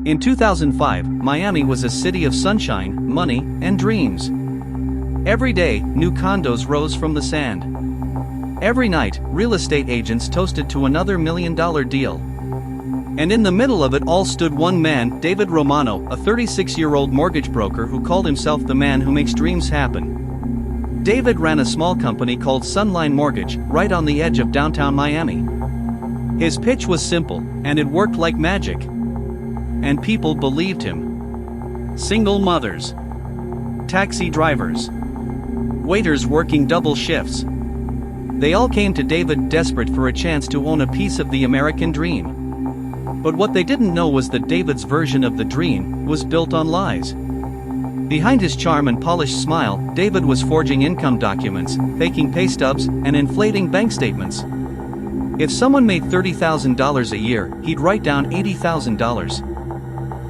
In 2005, Miami was a city of sunshine, money, and dreams. Every day, new condos rose from the sand. Every night, real estate agents toasted to another million-dollar deal. And in the middle of it all stood one man, David Romano, a 36-year-old mortgage broker who called himself the man who makes dreams happen. David ran a small company called Sunline Mortgage, right on the edge of downtown Miami. His pitch was simple, and it worked like magic. And people believed him. Single mothers, taxi drivers, waiters working double shifts. They all came to David desperate for a chance to own a piece of the American dream. But what they didn't know was that David's version of the dream was built on lies. Behind his charm and polished smile, David was forging income documents, faking pay stubs, and inflating bank statements. If someone made $30,000 a year, he'd write down $80,000.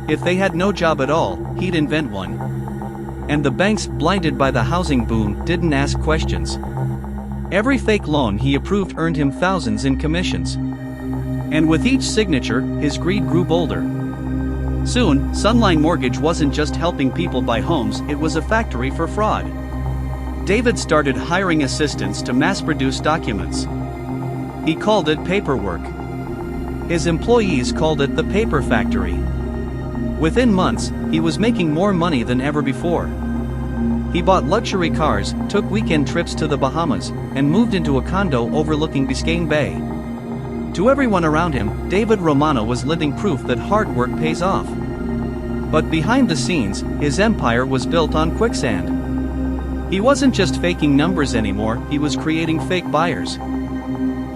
If they had no job at all, he'd invent one. And the banks, blinded by the housing boom, didn't ask questions. Every fake loan he approved earned him thousands in commissions. And with each signature, his greed grew bolder. Soon, Sunline Mortgage wasn't just helping people buy homes, it was a factory for fraud. David started hiring assistants to mass-produce documents. He called it paperwork. His employees called it the paper factory. Within months, he was making more money than ever before. He bought luxury cars, took weekend trips to the Bahamas, and moved into a condo overlooking Biscayne Bay. To everyone around him, David Romano was living proof that hard work pays off. But behind the scenes, his empire was built on quicksand. He wasn't just faking numbers anymore, he was creating fake buyers.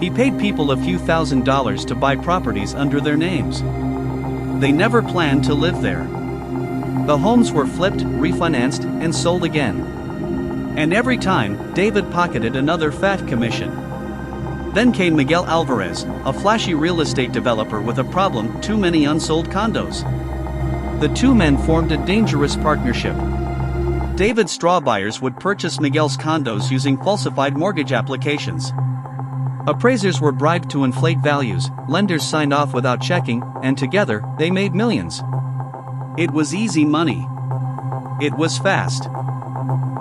He paid people a few $1,000s to buy properties under their names. They never planned to live there. The homes were flipped, refinanced, and sold again. And every time, David pocketed another fat commission. Then came Miguel Alvarez, a flashy real estate developer with a problem: too many unsold condos. The two men formed a dangerous partnership. David's straw buyers would purchase Miguel's condos using falsified mortgage applications. Appraisers were bribed to inflate values, lenders signed off without checking, and together, they made millions. It was easy money. It was fast.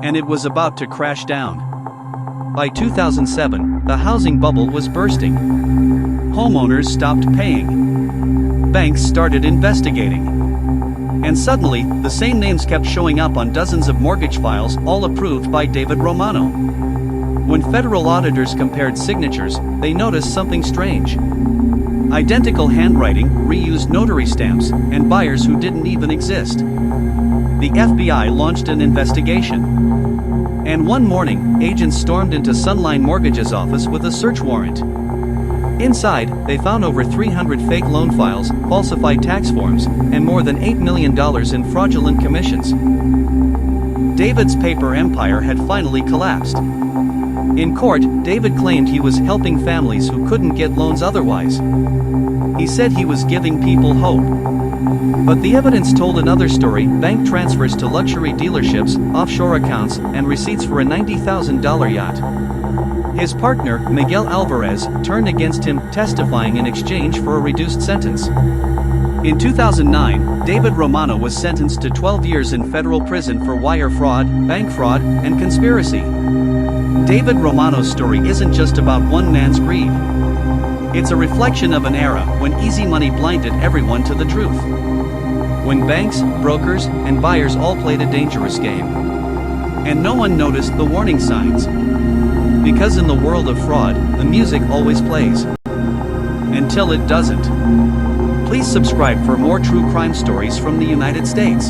And it was about to crash down. By 2007, the housing bubble was bursting. Homeowners stopped paying. Banks started investigating. And suddenly, the same names kept showing up on dozens of mortgage files, all approved by David Romano. When federal auditors compared signatures, they noticed something strange. Identical handwriting, reused notary stamps, and buyers who didn't even exist. The FBI launched an investigation. And one morning, agents stormed into Sunline Mortgage's office with a search warrant. Inside, they found over 300 fake loan files, falsified tax forms, and more than $8 million in fraudulent commissions. David's paper empire had finally collapsed. In court, David claimed he was helping families who couldn't get loans otherwise. He said he was giving people hope. But the evidence told another story: bank transfers to luxury dealerships, offshore accounts, and receipts for a $90,000 yacht. His partner, Miguel Alvarez, turned against him, testifying in exchange for a reduced sentence. In 2009, David Romano was sentenced to 12 years in federal prison for wire fraud, bank fraud, and conspiracy. David Romano's story isn't just about one man's greed. It's a reflection of an era when easy money blinded everyone to the truth. When banks, brokers, and buyers all played a dangerous game. And no one noticed the warning signs. Because in the world of fraud, the music always plays. Until it doesn't. Please subscribe for more true crime stories from the United States.